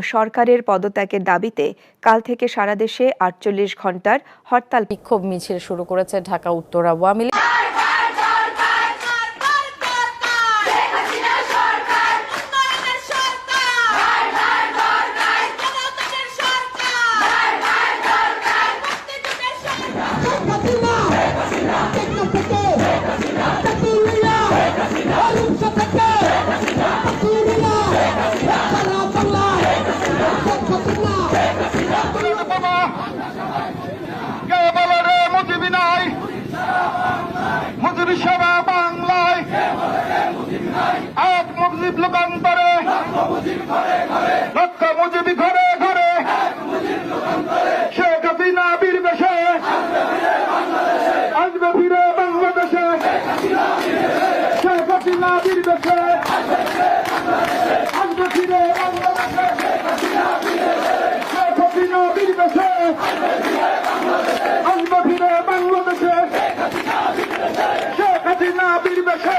সরকারের পদত্যাগের দাবিতে কাল থেকে সারা দেশে ৪৮ ঘণ্টার হরতাল বিক্ষোভ মিছিল শুরু করেছে ঢাকা উত্তর আওয়ামী লীগ। লোকান্তরে লক্ষ মুজিবি ঘরে ঘরে শেখ হাসিনা বীর বেশে আসবে ফিরে বাংলাদেশে। শেখ হাসিনা বীর বেশে আসবে ফিরে বাংলাদেশে। শেখ হাসিনা বীর বেশে আসবে ফিরে বাংলাদেশে। শেখ হাসিনা বীর বেশে